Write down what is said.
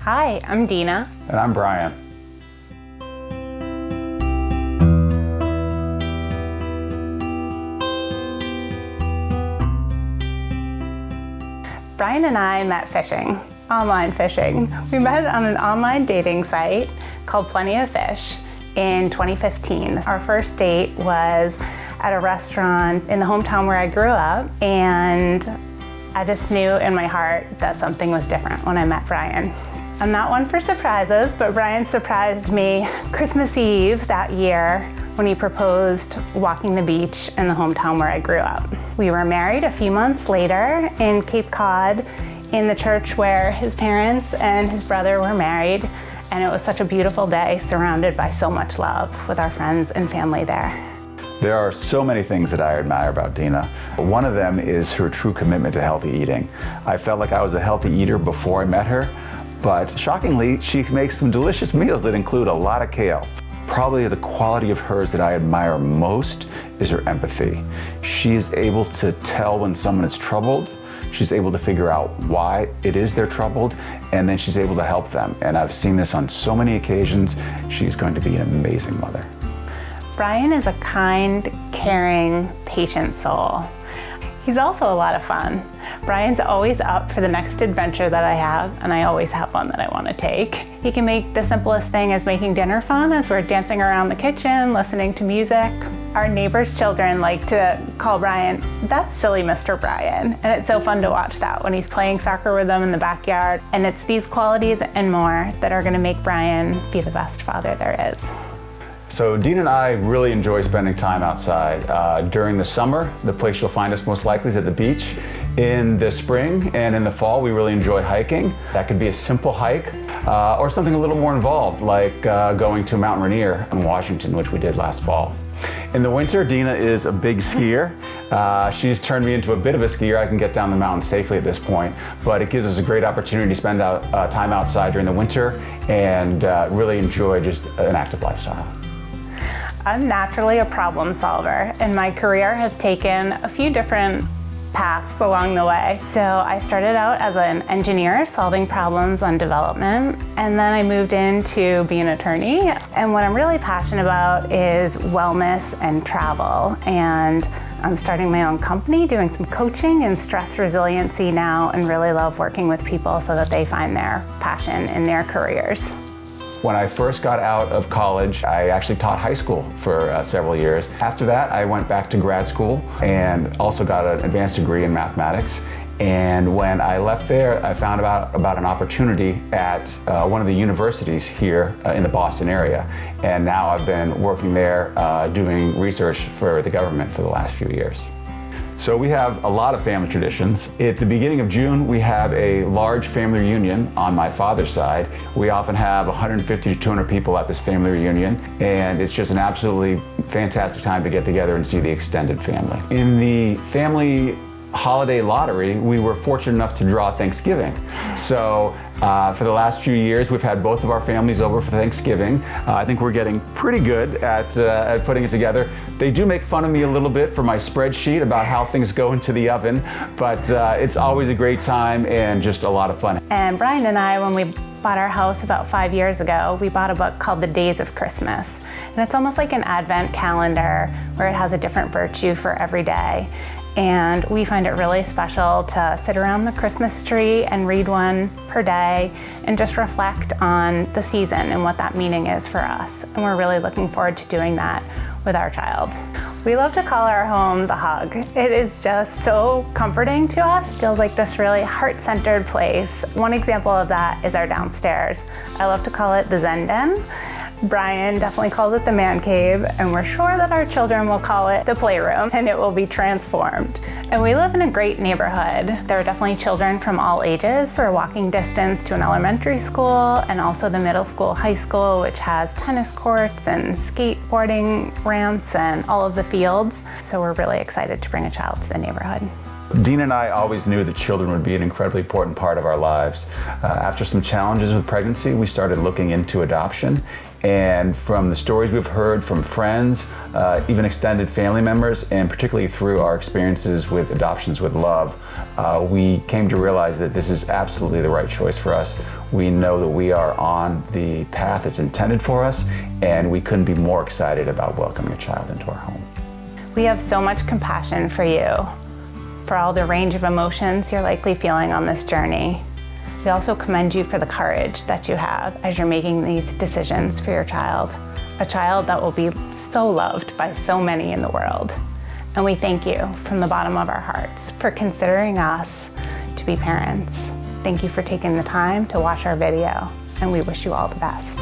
Hi, I'm Dena. And I'm Brian. Brian and I met fishing, online fishing. We met on an online dating site called Plenty of Fish in 2015. Our first date was at a restaurant in the hometown where I grew up, and I just knew in my heart that something was different when I met Brian. I'm not one for surprises, but Brian surprised me Christmas Eve that year when he proposed walking the beach in the hometown where I grew up. We were married a few months later in Cape Cod in the church where his parents and his brother were married, and it was such a beautiful day surrounded by so much love with our friends and family there. There are so many things that I admire about Dena. One of them is her true commitment to healthy eating. I felt like I was a healthy eater before I met her, but shockingly, she makes some delicious meals that include a lot of kale. Probably the quality of hers that I admire most is her empathy. She is able to tell when someone is troubled. She's able to figure out why it is they're troubled, and then she's able to help them. And I've seen this on so many occasions. She's going to be an amazing mother. Brian is a kind, caring, patient soul. He's also a lot of fun. Brian's always up for the next adventure that I have, and I always have one that I want to take. He can make the simplest thing as making dinner fun as we're dancing around the kitchen, listening to music. Our neighbors' children like to call Brian, "That's silly Mr. Brian." And it's so fun to watch that when he's playing soccer with them in the backyard. And it's these qualities and more that are going to make Brian be the best father there is. So Dena and I really enjoy spending time outside. During the summer, the place you'll find us most likely is at the beach. In the spring and in the fall, we really enjoy hiking. That could be a simple hike or something a little more involved, like going to Mount Rainier in Washington, which we did last fall. In the winter, Dena is a big skier. She's turned me into a bit of a skier. I can get down the mountain safely at this point, but it gives us a great opportunity to spend time outside during the winter and really enjoy just an active lifestyle. I'm naturally a problem solver, and my career has taken a few different paths along the way. So I started out as an engineer solving problems on development, and then I moved into being an attorney. And what I'm really passionate about is wellness and travel. And I'm starting my own company, doing some coaching and stress resiliency now, and really love working with people so that they find their passion in their careers. When I first got out of college, I actually taught high school for several years. After that, I went back to grad school and also got an advanced degree in mathematics. And when I left there, I found about an opportunity at one of the universities here in the Boston area. And now I've been working there doing research for the government for the last few years. So we have a lot of family traditions. At the beginning of June, we have a large family reunion on my father's side. We often have 150 to 200 people at this family reunion, and it's just an absolutely fantastic time to get together and see the extended family. In the family holiday lottery, we were fortunate enough to draw Thanksgiving. So for the last few years, we've had both of our families over for Thanksgiving. I think we're getting pretty good at putting it together. They do make fun of me a little bit for my spreadsheet about how things go into the oven, but it's always a great time and just a lot of fun. And Brian and I, when we bought our house about 5 years ago, we bought a book called The Days of Christmas. And it's almost like an advent calendar where it has a different virtue for every day. And we find it really special to sit around the Christmas tree and read one per day and just reflect on the season and what that meaning is for us. And we're really looking forward to doing that with our child. We love to call our home the Hug. It is just so comforting to us. It feels like this really heart-centered place. One example of that is our downstairs. I love to call it the Zen Den. Brian definitely calls it the man cave, and we're sure that our children will call it the playroom, and it will be transformed. And we live in a great neighborhood. There are definitely children from all ages. We're walking distance to an elementary school and also the middle school, high school, which has tennis courts and skateboarding ramps and all of the fields. So we're really excited to bring a child to the neighborhood. Dena and I always knew that children would be an incredibly important part of our lives. After some challenges with pregnancy, we started looking into adoption. And from the stories we've heard from friends, even extended family members, and particularly through our experiences with Adoptions with Love, we came to realize that this is absolutely the right choice for us. We know that we are on the path that's intended for us, and we couldn't be more excited about welcoming a child into our home. We have so much compassion for you, for all the range of emotions you're likely feeling on this journey. We also commend you for the courage that you have as you're making these decisions for your child, a child that will be so loved by so many in the world. And we thank you from the bottom of our hearts for considering us to be parents. Thank you for taking the time to watch our video, and we wish you all the best.